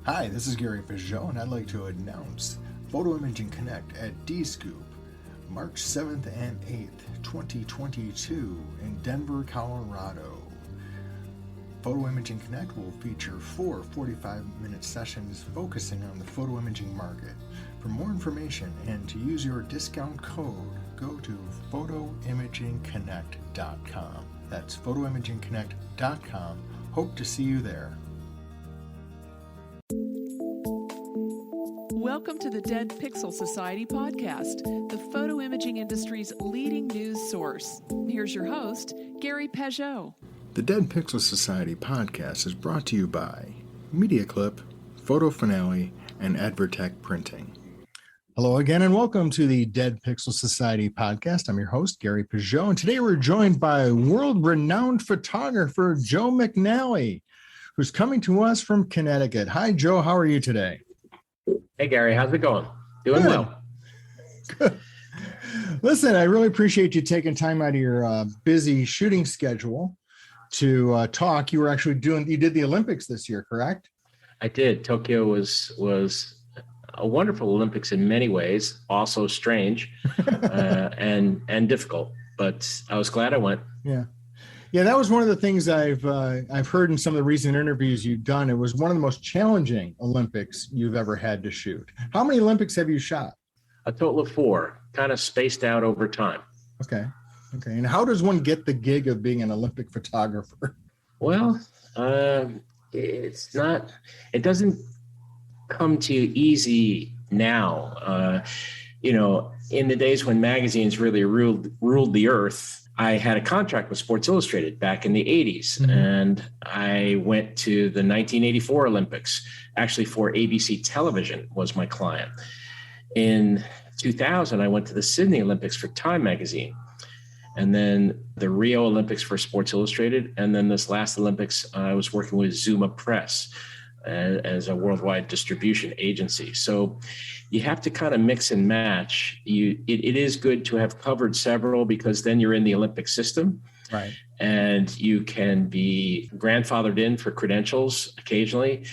Hi, this is Gary Pageau, and I'd like to announce Photo Imaging Connect at D-Scoop, March 7th and 8th, 2022 in Denver, Colorado. Photo Imaging Connect will feature 4 45-minute sessions focusing on the photo imaging market. For more information and to use your discount code, go to photoimagingconnect.com. That's photoimagingconnect.com. Hope to see you there. Welcome to the Dead Pixel Society podcast, the photo imaging industry's leading news source. Here's your host, Gary Pageau. The Dead Pixel Society podcast is brought to you by MediaClip, Photo Finale, and Advertech Printing. Hello again, and welcome to the Dead Pixel Society podcast. I'm your host, Gary Pageau, and today we're joined by world-renowned photographer Joe McNally, who's coming to us from Connecticut. Hi, Joe. How are you today? Hey, Gary. How's it going? Doing Good. well. Good. Listen, I really appreciate you taking time out of your busy shooting schedule to talk. You did the Olympics this year, correct? I did. Tokyo was a wonderful Olympics in many ways, also strange and difficult, but I was glad I went. Yeah, that was one of the things I've heard in some of the recent interviews you've done. It was one of the most challenging Olympics you've ever had to shoot. How many Olympics have you shot? A total of 4, kind of spaced out over time. Okay. And how does one get the gig of being an Olympic photographer? Well, it doesn't come to you easy now. In the days when magazines really ruled the earth, I had a contract with Sports Illustrated back in the 80s, and I went to the 1984 Olympics, actually for ABC Television was my client. In 2000, I went to the Sydney Olympics for Time magazine, and then the Rio Olympics for Sports Illustrated, and then this last Olympics, I was working with Zuma Press as a worldwide distribution agency. So you have to kind of mix and match. It is good to have covered several because then you're in the Olympic system. Right. And you can be grandfathered in for credentials occasionally.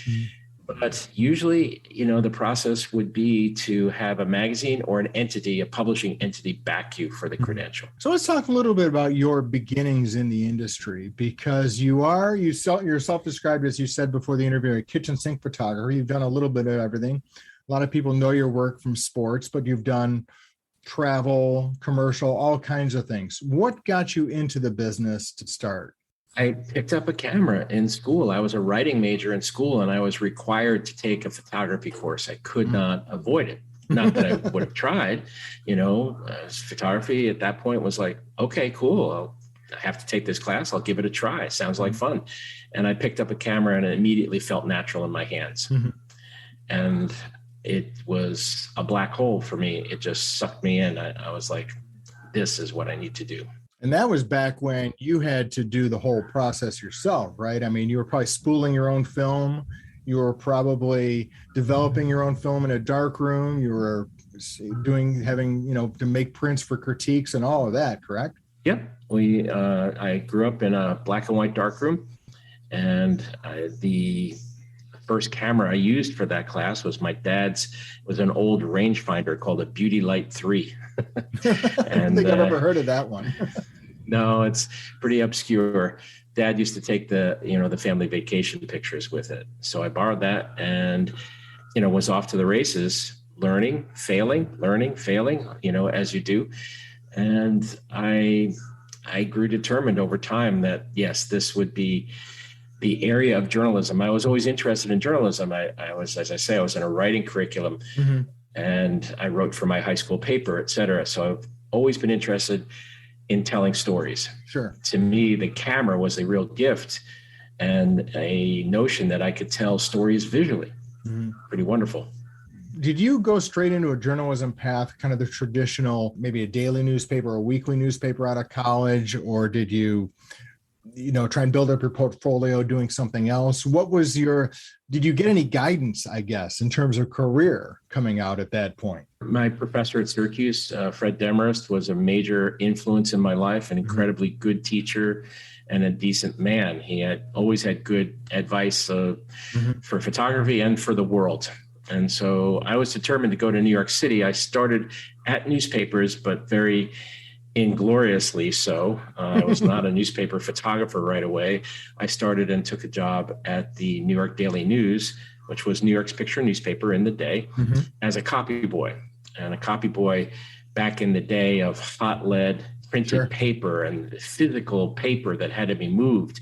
But usually, the process would be to have a magazine or an entity, a publishing entity, back you for the credential. So let's talk a little bit about your beginnings in the industry, because you're self-described, as you said before the interview, a kitchen sink photographer. You've done a little bit of everything. A lot of people know your work from sports, but you've done travel, commercial, all kinds of things. What got you into the business to start? I picked up a camera in school. I was a writing major in school, and I was required to take a photography course. I could not avoid it. Not that I would have tried, photography at that point was like, okay, cool. I have to take this class. I'll give it a try. Sounds like fun. And I picked up a camera and it immediately felt natural in my hands. And it was a black hole for me. It just sucked me in. I was like, this is what I need to do. And that was back when you had to do the whole process yourself, right? I mean, you were probably spooling your own film. You were probably developing your own film in a dark room. You were having to make prints for critiques and all of that, correct? Yep. I grew up in a black and white dark room, and the first camera I used for that class was my dad's. It was an old rangefinder called a Beauty Light 3. I don't think I've ever heard of that one. No, it's pretty obscure. Dad used to take the family vacation pictures with it. So I borrowed that and, was off to the races, learning, failing, as you do. And I grew determined over time that, yes, this would be the area of journalism. I was always interested in journalism. I was, as I say, I was in a writing curriculum and I wrote for my high school paper, et cetera. So I've always been interested in telling stories. Sure. To me, the camera was a real gift and a notion that I could tell stories visually. Pretty wonderful. Did you go straight into a journalism path, kind of the traditional, maybe a daily newspaper or a weekly newspaper out of college, or did you try and build up your portfolio doing something else? Did you get any guidance, I guess, in terms of career coming out at that point? My professor at Syracuse, Fred Demarest, was a major influence in my life, an incredibly good teacher, and a decent man. He had always had good advice for photography and for the world. And so I was determined to go to New York City. I started at newspapers, but very ingloriously so. I was not a newspaper photographer right away. I started and took a job at the New York Daily News, which was New York's picture newspaper in the day, as a copyboy. And a copyboy back in the day of hot lead printed paper and physical paper that had to be moved.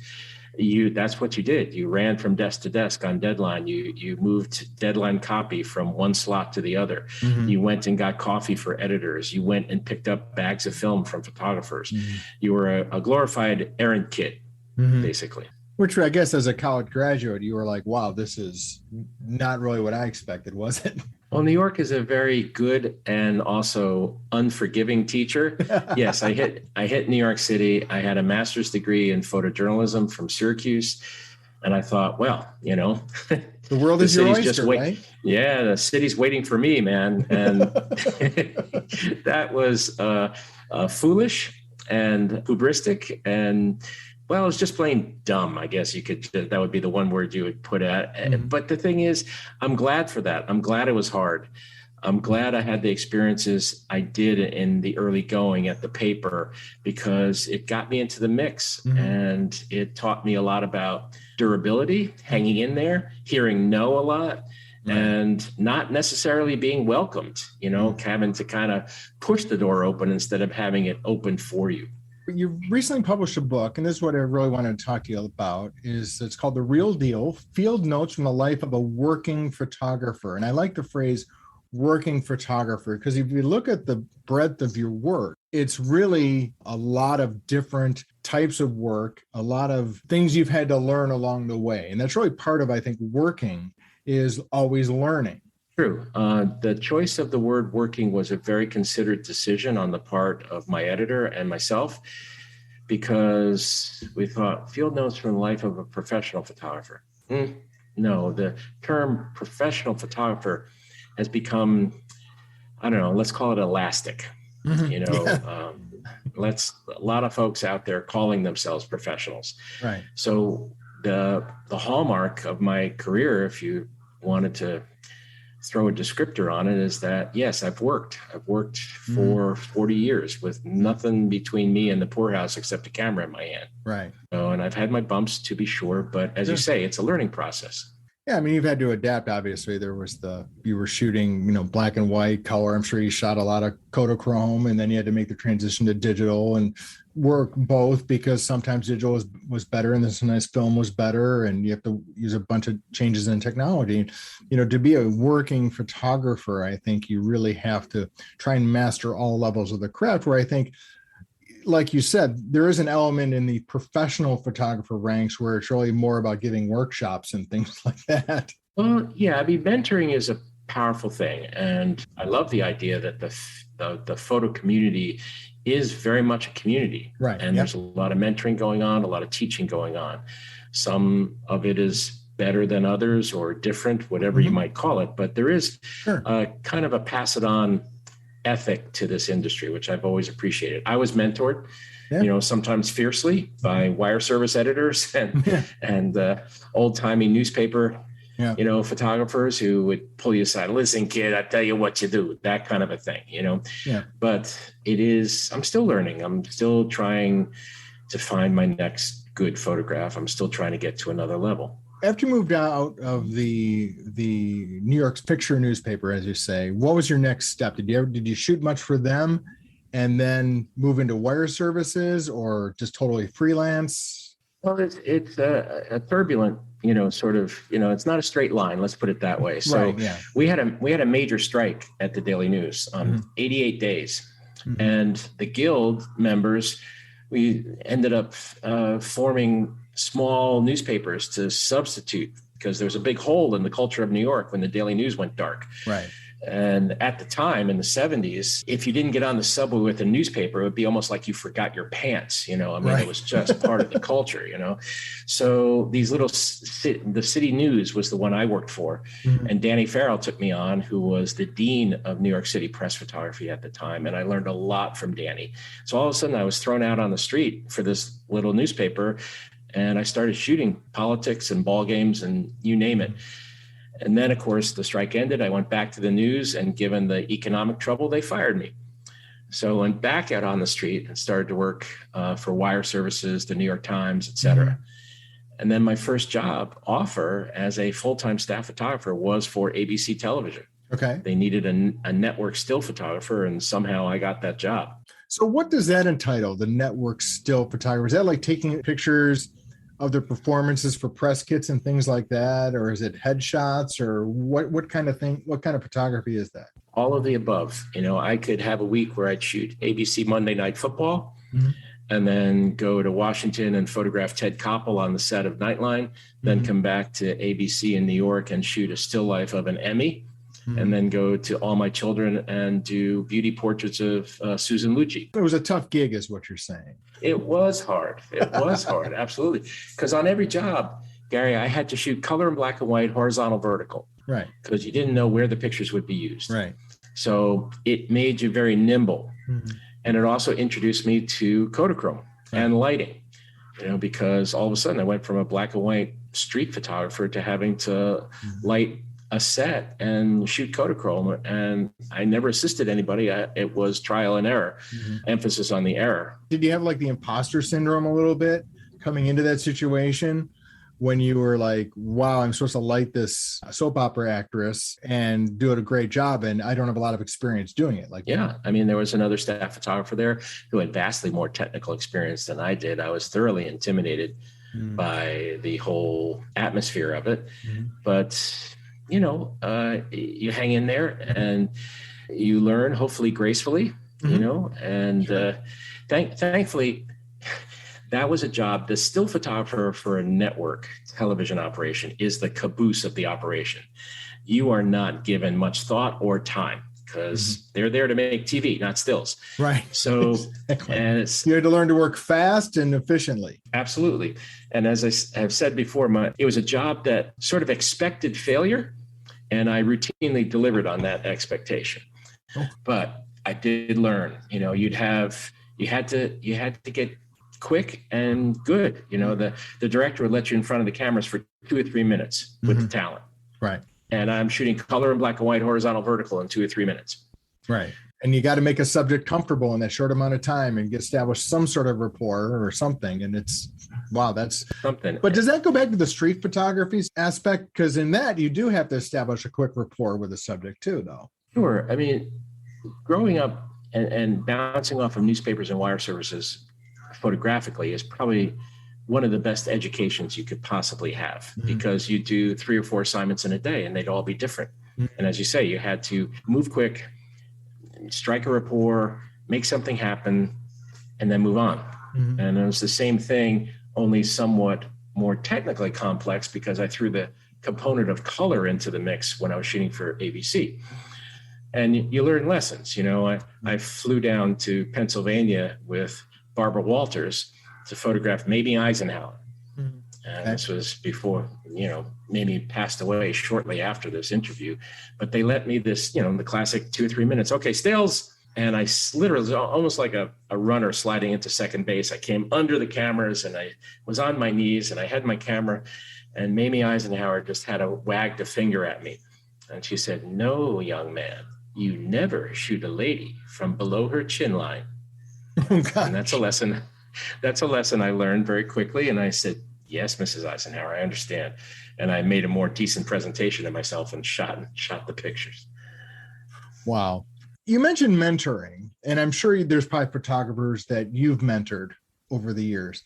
That's what you did. You ran from desk to desk on deadline. You moved deadline copy from one slot to the other. You went and got coffee for editors. You went and picked up bags of film from photographers. You were a glorified errand kid, basically. Which I guess as a college graduate, you were like, wow, this is not really what I expected, was it? Well, New York is a very good and also unforgiving teacher. Yes, I hit New York City. I had a master's degree in photojournalism from Syracuse. And I thought, well, the world is your oyster, right? Yeah, the city's waiting for me, man. And that was foolish and hubristic, and well, it's just plain dumb, I guess that would be the one word you would put at. But the thing is, I'm glad for that. I'm glad it was hard. I'm glad I had the experiences I did in the early going at the paper, because it got me into the mix and it taught me a lot about durability, hanging in there, hearing no a lot, and not necessarily being welcomed, having to kind of push the door open instead of having it open for you. You recently published a book, and this is what I really wanted to talk to you about. It's called The Real Deal: Field Notes from the Life of a Working Photographer. And I like the phrase working photographer, because if you look at the breadth of your work, it's really a lot of different types of work, a lot of things you've had to learn along the way. And that's really part of, I think, working is always learning. True. The choice of the word working was a very considered decision on the part of my editor and myself, because we thought field notes from the life of a professional photographer. No, the term professional photographer has become, I don't know, let's call it elastic. A lot of folks out there calling themselves professionals. Right. So the hallmark of my career, if you wanted to throw a descriptor on it, is that, yes, I've worked for 40 years with nothing between me and the poorhouse except a camera in my hand. Right. And I've had my bumps, to be sure, but as you say, it's a learning process. Yeah, I mean, you've had to adapt. Obviously, you were shooting, black and white, color. I'm sure you shot a lot of Kodachrome, and then you had to make the transition to digital and work both, because sometimes digital was better and this nice film was better, and you have to use a bunch of changes in technology. To be a working photographer, I think you really have to try and master all levels of the craft, where I think, like you said, there is an element in the professional photographer ranks where it's really more about giving workshops and things like that. Well, yeah, I mean, mentoring is a powerful thing. And I love the idea that the photo community is very much a community. Right. And there's a lot of mentoring going on, a lot of teaching going on. Some of it is better than others or different, whatever you might call it. But there is kind of a pass it on ethic to this industry, which I've always appreciated. I was mentored, sometimes fiercely by wire service editors and old-timey newspaper, photographers who would pull you aside. Listen, kid, I tell you what you do, that kind of a thing, But I'm still learning. I'm still trying to find my next good photograph. I'm still trying to get to another level. After you moved out of the New York's picture newspaper, as you say, what was your next step? Did you shoot much for them and then move into wire services, or just totally freelance? Well, it's a turbulent, it's not a straight line. Let's put it that way. So we had a major strike at the Daily News, 88 days, and the Guild members, we ended up forming small newspapers to substitute, because there's a big hole in the culture of New York when the Daily News went dark. Right. And at the time in the 70s, if you didn't get on the subway with a newspaper, it would be almost like you forgot your pants. I mean, It was just part of the culture, So these the city news was the one I worked for. Mm-hmm. And Danny Farrell took me on, who was the dean of New York City press photography at the time. And I learned a lot from Danny. So all of a sudden I was thrown out on the street for this little newspaper. And I started shooting politics and ball games and you name it. And then, of course, the strike ended. I went back to the news, and given the economic trouble, they fired me. So I went back out on the street and started to work for wire services, the New York Times, et cetera. Mm-hmm. And then my first job offer as a full-time staff photographer was for ABC television. Okay. They needed a network still photographer, and somehow I got that job. So what does that entitle, the network still photographer? Is that like taking pictures of their performances for press kits and things like that? Or is it headshots, or what kind of thing, what kind of photography is that? All of the above. I could have a week where I'd shoot ABC Monday Night Football, mm-hmm. and then go to Washington and photograph Ted Koppel on the set of Nightline, then mm-hmm. come back to ABC in New York and shoot a still life of an Emmy, mm-hmm. and then go to All My Children and do beauty portraits of Susan Lucci. It was a tough gig is what you're saying. It was hard. It was hard. Absolutely. Because on every job, Gary, I had to shoot color and black and white, horizontal, vertical. Right. Because you didn't know where the pictures would be used. Right. So it made you very nimble. Mm-hmm. And it also introduced me to Kodachrome and lighting, because all of a sudden I went from a black and white street photographer to having to mm-hmm. light a set and shoot Kodachrome. And I never assisted anybody. It was trial and error, mm-hmm. emphasis on the error. Did you have like the imposter syndrome a little bit coming into that situation when you were like, wow, I'm supposed to light this soap opera actress and do it a great job, and I don't have a lot of experience doing it? Yeah. I mean, there was another staff photographer there who had vastly more technical experience than I did. I was thoroughly intimidated by the whole atmosphere of it. Mm-hmm. But you hang in there and you learn, hopefully gracefully, mm-hmm. And sure. Thankfully, that was a job. The still photographer for a network television operation is the caboose of the operation. You are not given much thought or time because mm-hmm. they're there to make TV, not stills. Right. So, exactly. And you had to learn to work fast and efficiently. Absolutely. And as I have said before, it was a job that sort of expected failure, and I routinely delivered on that expectation. Oh. But I did learn, you had to get quick and good. The director would let you in front of the cameras for 2 or 3 minutes with mm-hmm. the talent. Right. And I'm shooting color and black and white, horizontal, vertical in 2 or 3 minutes. Right. And you got to make a subject comfortable in that short amount of time and establish some sort of rapport or something. And it's, wow, that's something. But does that go back to the street photography aspect? Because in that, you do have to establish a quick rapport with the subject too, though. Sure. I mean, growing up and bouncing off of newspapers and wire services photographically is probably one of the best educations you could possibly have, mm-hmm. because you do 3 or 4 assignments in a day and they'd all be different. Mm-hmm. And as you say, you had to move quick, strike a rapport, make something happen, and then move on. Mm-hmm. And it was the same thing, only somewhat more technically complex because I threw the component of color into the mix when I was shooting for ABC. And you learn lessons. I flew down to Pennsylvania with Barbara Walters to photograph Mamie Eisenhower. Mm-hmm. And this was before, Mamie passed away shortly after this interview. But they let me the classic 2 or 3 minutes. Okay, stills. And I literally, almost like a runner sliding into second base. I came under the cameras and I was on my knees and I had my camera. And Mamie Eisenhower just had wagged a finger at me. And she said, "No, young man, you never shoot a lady from below her chin line." Oh, and that's a lesson. That's a lesson I learned very quickly. And I said, "Yes, Mrs. Eisenhower, I understand." And I made a more decent presentation of myself and shot the pictures. Wow. You mentioned mentoring, and I'm sure there's probably photographers that you've mentored over the years.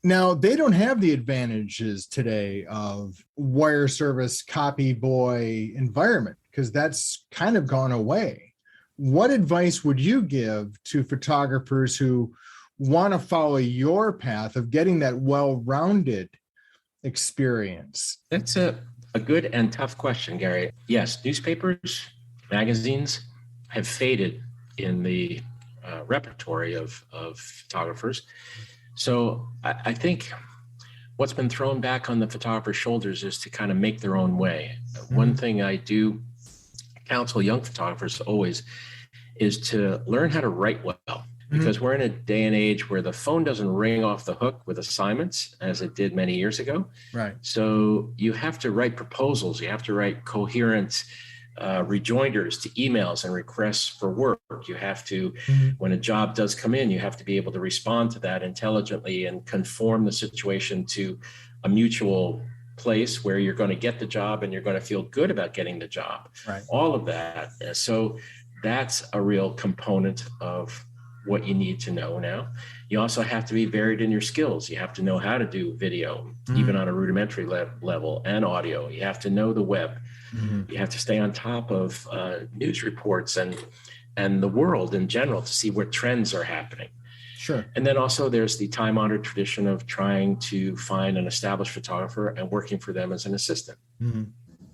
Now, they don't have the advantages today of wire service, copyboy environment, because that's kind of gone away. What advice would you give to photographers who want to follow your path of getting that well-rounded experience? That's a good and tough question, Gary. Yes, newspapers magazines have faded in the repertory of photographers. So I think what's been thrown back on the photographer's shoulders is to kind of make their own way. One thing I do counsel young photographers always is to learn how to write well, because we're in a day and age where the phone doesn't ring off the hook with assignments as it did many years ago. Right. So you have to write proposals. You have to write coherent rejoinders to emails and requests for work. You have to, when a job does come in, you have to be able to respond to that intelligently and conform the situation to a mutual place where you're going to get the job and you're going to feel good about getting the job. Right. All of that. So that's a real component of what you need to know now. You also have to be varied in your skills. You have to know how to do video, even on a rudimentary level, and audio. You have to know the web. You have to stay on top of news reports and the world in general to see what trends are happening. Sure. And then also there's the time-honored tradition of trying to find an established photographer and working for them as an assistant.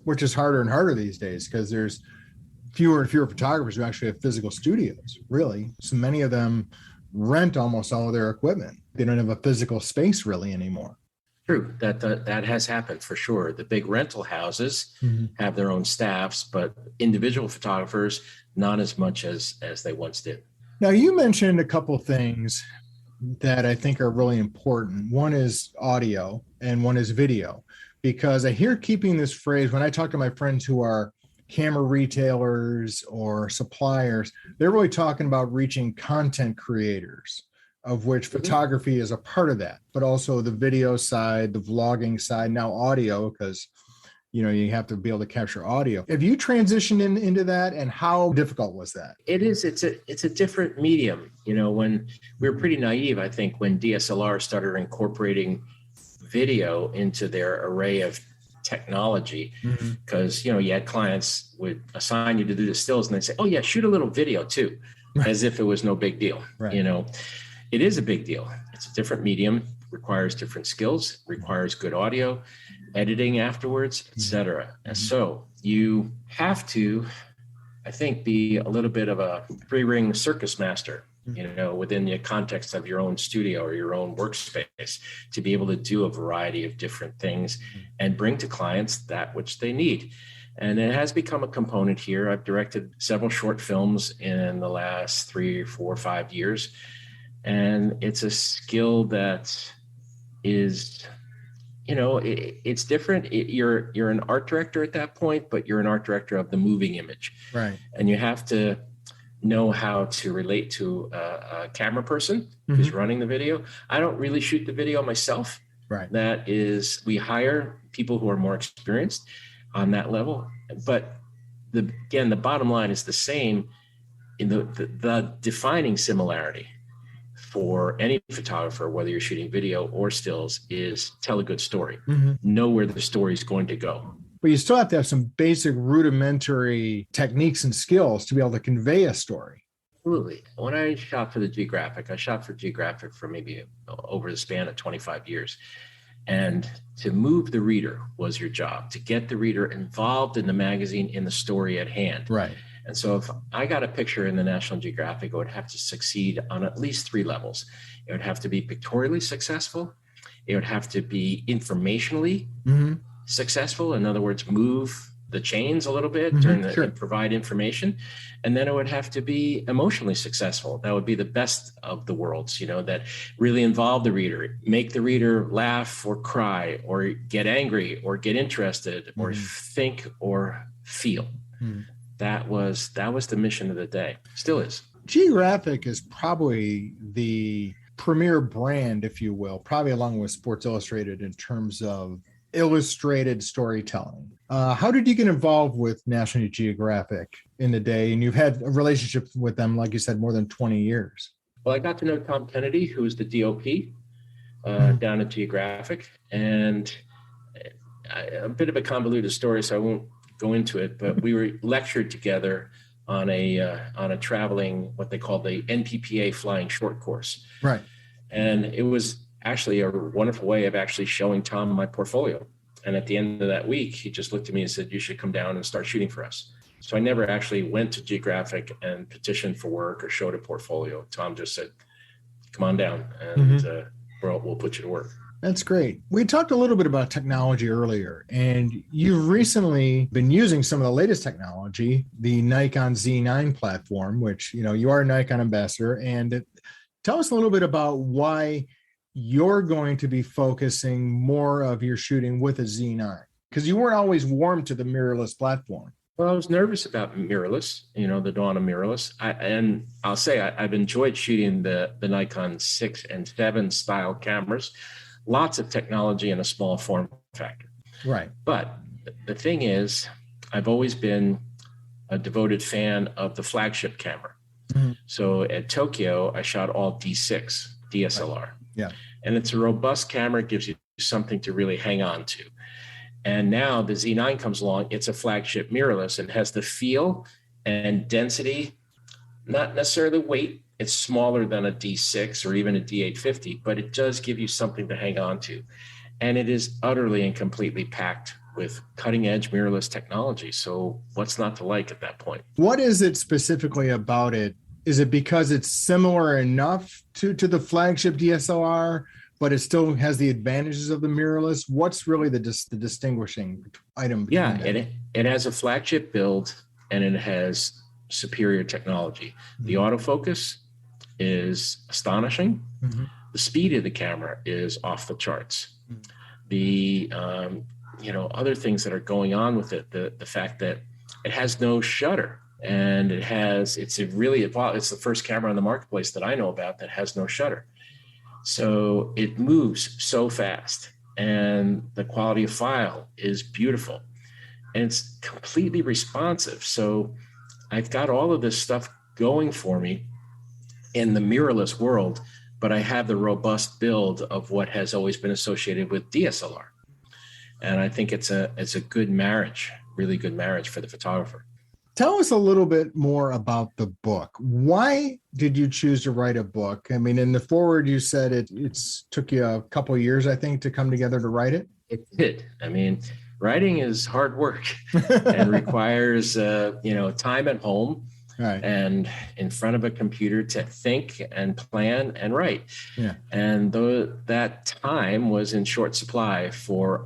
Which is harder and harder these days because there's fewer and fewer photographers who actually have physical studios, really. So many of them rent almost all of their equipment. They don't have a physical space really anymore. True, that has happened for sure. The big rental houses have their own staffs, but individual photographers, not as much as they once did. Now, you mentioned a couple things that I think are really important. One is audio and one is video, because I hear keeping this phrase when I talk to my friends who are camera retailers or suppliers, they're really talking about reaching content creators, of which photography is a part of that, but also the video side, the vlogging side, now audio, because you have to be able to capture audio. Have you transitioned into that, and how difficult was that? It is. It's a different medium. When we were pretty naive, I think, when DSLR started incorporating video into their array of technology, because you had clients would assign you to do the stills and they'd say, oh yeah, shoot a little video too, as if it was no big deal. Right. It is a big deal. It's a different medium, requires different skills, requires good audio, editing afterwards, etc. And so you have to, I think, be a little bit of a three-ring circus master, within the context of your own studio or your own workspace, to be able to do a variety of different things and bring to clients that which they need. And it has become a component here. I've directed several short films in the last 3, 4, 5 years. And it's a skill that is, it's different. You're an art director at that point, but you're an art director of the moving image. Right. And you have to know how to relate to a camera person who's running the video. I don't really shoot the video myself. Right. That is, we hire people who are more experienced on that level. But the bottom line is the same. In the defining similarity for any photographer, whether you're shooting video or stills, is tell a good story. Know where the story is going to go. But you still have to have some basic rudimentary techniques and skills to be able to convey a story. Absolutely. When I shot for the Geographic, I shot for Geographic for maybe over the span of 25 years. And to move the reader was your job, to get the reader involved in the magazine, in the story at hand. Right. And so if I got a picture in the National Geographic, it would have to succeed on at least 3 levels. It would have to be pictorially successful. It would have to be informationally successful. In other words, move the chains a little bit and provide information. And then it would have to be emotionally successful. That would be the best of the worlds, that really involve the reader, make the reader laugh or cry or get angry or get interested or think or feel. That was the mission of the day. Still is. Geographic is probably the premier brand, if you will, probably along with Sports Illustrated in terms of illustrated storytelling. How did you get involved with National Geographic in the day? And you've had a relationship with them, like you said, more than 20 years. Well, I got to know Tom Kennedy, who was the DOP down at Geographic. And a bit of a convoluted story, so I won't go into it, but we were lectured together on a traveling, what they call the NPPA flying short course. Right. And it was actually a wonderful way of actually showing Tom my portfolio. And at the end of that week, he just looked at me and said, you should come down and start shooting for us. So I never actually went to Geographic and petitioned for work or showed a portfolio. Tom just said, come on down and we'll put you to work. That's great. We talked a little bit about technology earlier, and you've recently been using some of the latest technology, the Nikon Z9 platform, which, you are a Nikon ambassador. And tell us a little bit about why you're going to be focusing more of your shooting with a Z9, because you weren't always warm to the mirrorless platform. Well, I was nervous about mirrorless, the dawn of mirrorless. I'll say I've enjoyed shooting the Nikon 6 and 7 style cameras. Lots of technology in a small form factor. Right. But the thing is, I've always been a devoted fan of the flagship camera. Mm-hmm. So at Tokyo, I shot all D6, DSLR. Right. Yeah. And it's a robust camera, gives you something to really hang on to. And now the Z9 comes along, it's a flagship mirrorless and has the feel and density, not necessarily weight. It's smaller than a D6 or even a D850, but it does give you something to hang on to. And it is utterly and completely packed with cutting edge mirrorless technology. So what's not to like at that point? What is it specifically about it? Is it because it's similar enough to the flagship DSLR, but it still has the advantages of the mirrorless? What's really the distinguishing item? Yeah, it has a flagship build and it has superior technology. The autofocus is astonishing. Mm-hmm. The speed of the camera is off the charts. Mm-hmm. The other things that are going on with it, the fact that it has no shutter, and it's the first camera on the marketplace that I know about that has no shutter. So it moves so fast, and the quality of file is beautiful, and it's completely responsive. So I've got all of this stuff going for me in the mirrorless world, but I have the robust build of what has always been associated with DSLR. And I think it's a good marriage, really good marriage for the photographer. Tell us a little bit more about the book. Why did you choose to write a book? I mean, in the foreword, you said it took you a couple of years, I think, to come together to write it. It did. I mean, writing is hard work and requires, time at home. Right. And in front of a computer to think and plan and write. Yeah. And that time was in short supply for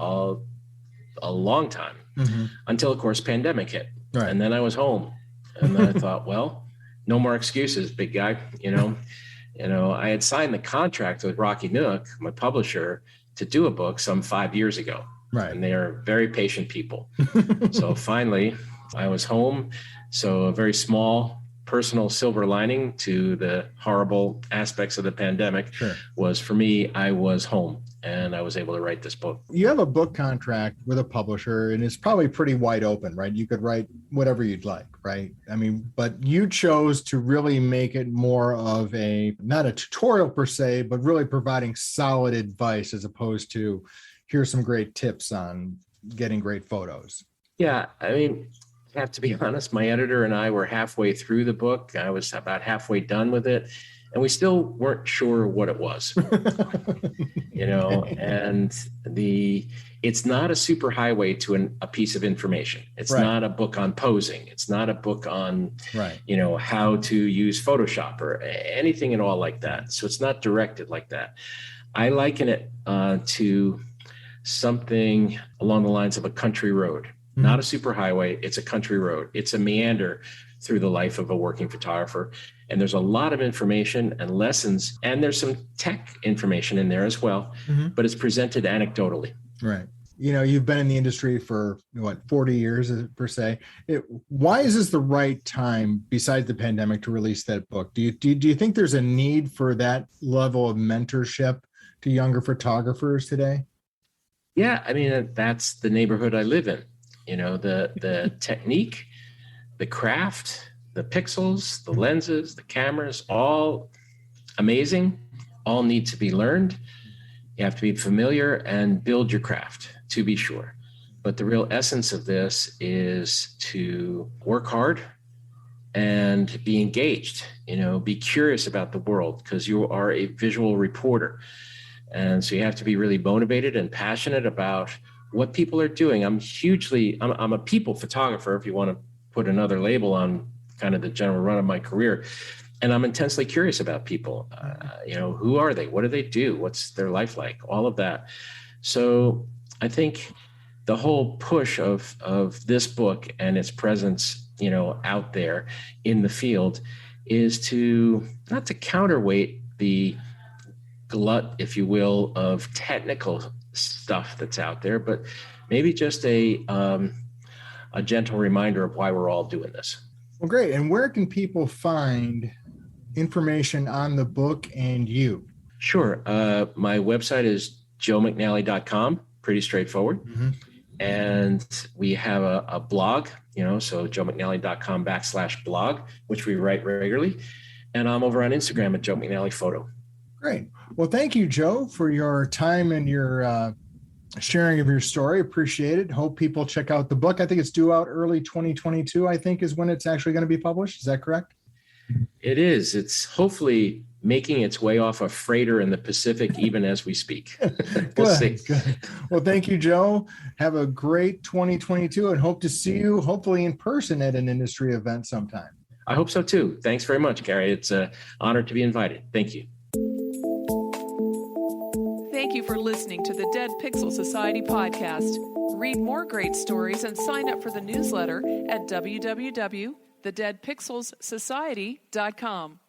a long time, mm-hmm. until, of course, pandemic hit. Right. And then I was home. And then I thought, well, no more excuses, big guy. I had signed the contract with Rocky Nook, my publisher, to do a book some 5 years ago. Right. And they are very patient people. So finally, I was home. So a very small personal silver lining to the horrible aspects of the pandemic was, for me, I was home and I was able to write this book. You have a book contract with a publisher and it's probably pretty wide open, right? You could write whatever you'd like, right? I mean, but you chose to really make it more of not a tutorial per se, but really providing solid advice as opposed to here's some great tips on getting great photos. Yeah, I mean, I have to be honest, my editor and I were halfway through the book. I was about halfway done with it, and we still weren't sure what it was. And it's not a superhighway to a piece of information. It's not a book on posing. It's not a book on, how to use Photoshop or anything at all like that. So it's not directed like that. I liken it to something along the lines of a country road. Not a superhighway, it's a country road. It's a meander through the life of a working photographer. And there's a lot of information and lessons, and there's some tech information in there as well, but it's presented anecdotally. Right. You've been in the industry for 40 years per se. Why is this the right time, besides the pandemic, to release that book? Do you think there's a need for that level of mentorship to younger photographers today? Yeah, I mean, that's the neighborhood I live in. The technique, the craft, the pixels, the lenses, the cameras, all amazing, all need to be learned. You have to be familiar and build your craft, to be sure. But the real essence of this is to work hard and be engaged, be curious about the world, because you are a visual reporter. And so you have to be really motivated and passionate about what people are doing. I'm a people photographer, if you want to put another label on kind of the general run of my career. And I'm intensely curious about people. Who are they? What do they do? What's their life like? All of that. So I think the whole push of this book and its presence, out there in the field is to not to counterweight the glut, if you will, of technical stuff that's out there, but maybe just a gentle reminder of why we're all doing this. Well, great. And where can people find information on the book and you? Sure. My website is joemcnally.com. Pretty straightforward. Mm-hmm. And we have a blog, so joemcnally.com/blog, which we write regularly. And I'm over on Instagram at Joe McNally Photo. Great. Well, thank you, Joe, for your time and your sharing of your story. Appreciate it. Hope people check out the book. I think it's due out early 2022, I think is when it's actually going to be published. Is that correct? It is. It's hopefully making its way off a freighter in the Pacific even as we speak. We'll see. Good. Well, thank you, Joe. Have a great 2022 and hope to see you hopefully in person at an industry event sometime. I hope so too. Thanks very much, Gary. It's an honor to be invited. Thank you. Thank you for listening to the Dead Pixel Society podcast. Read more great stories and sign up for the newsletter at www.thedeadpixelssociety.com.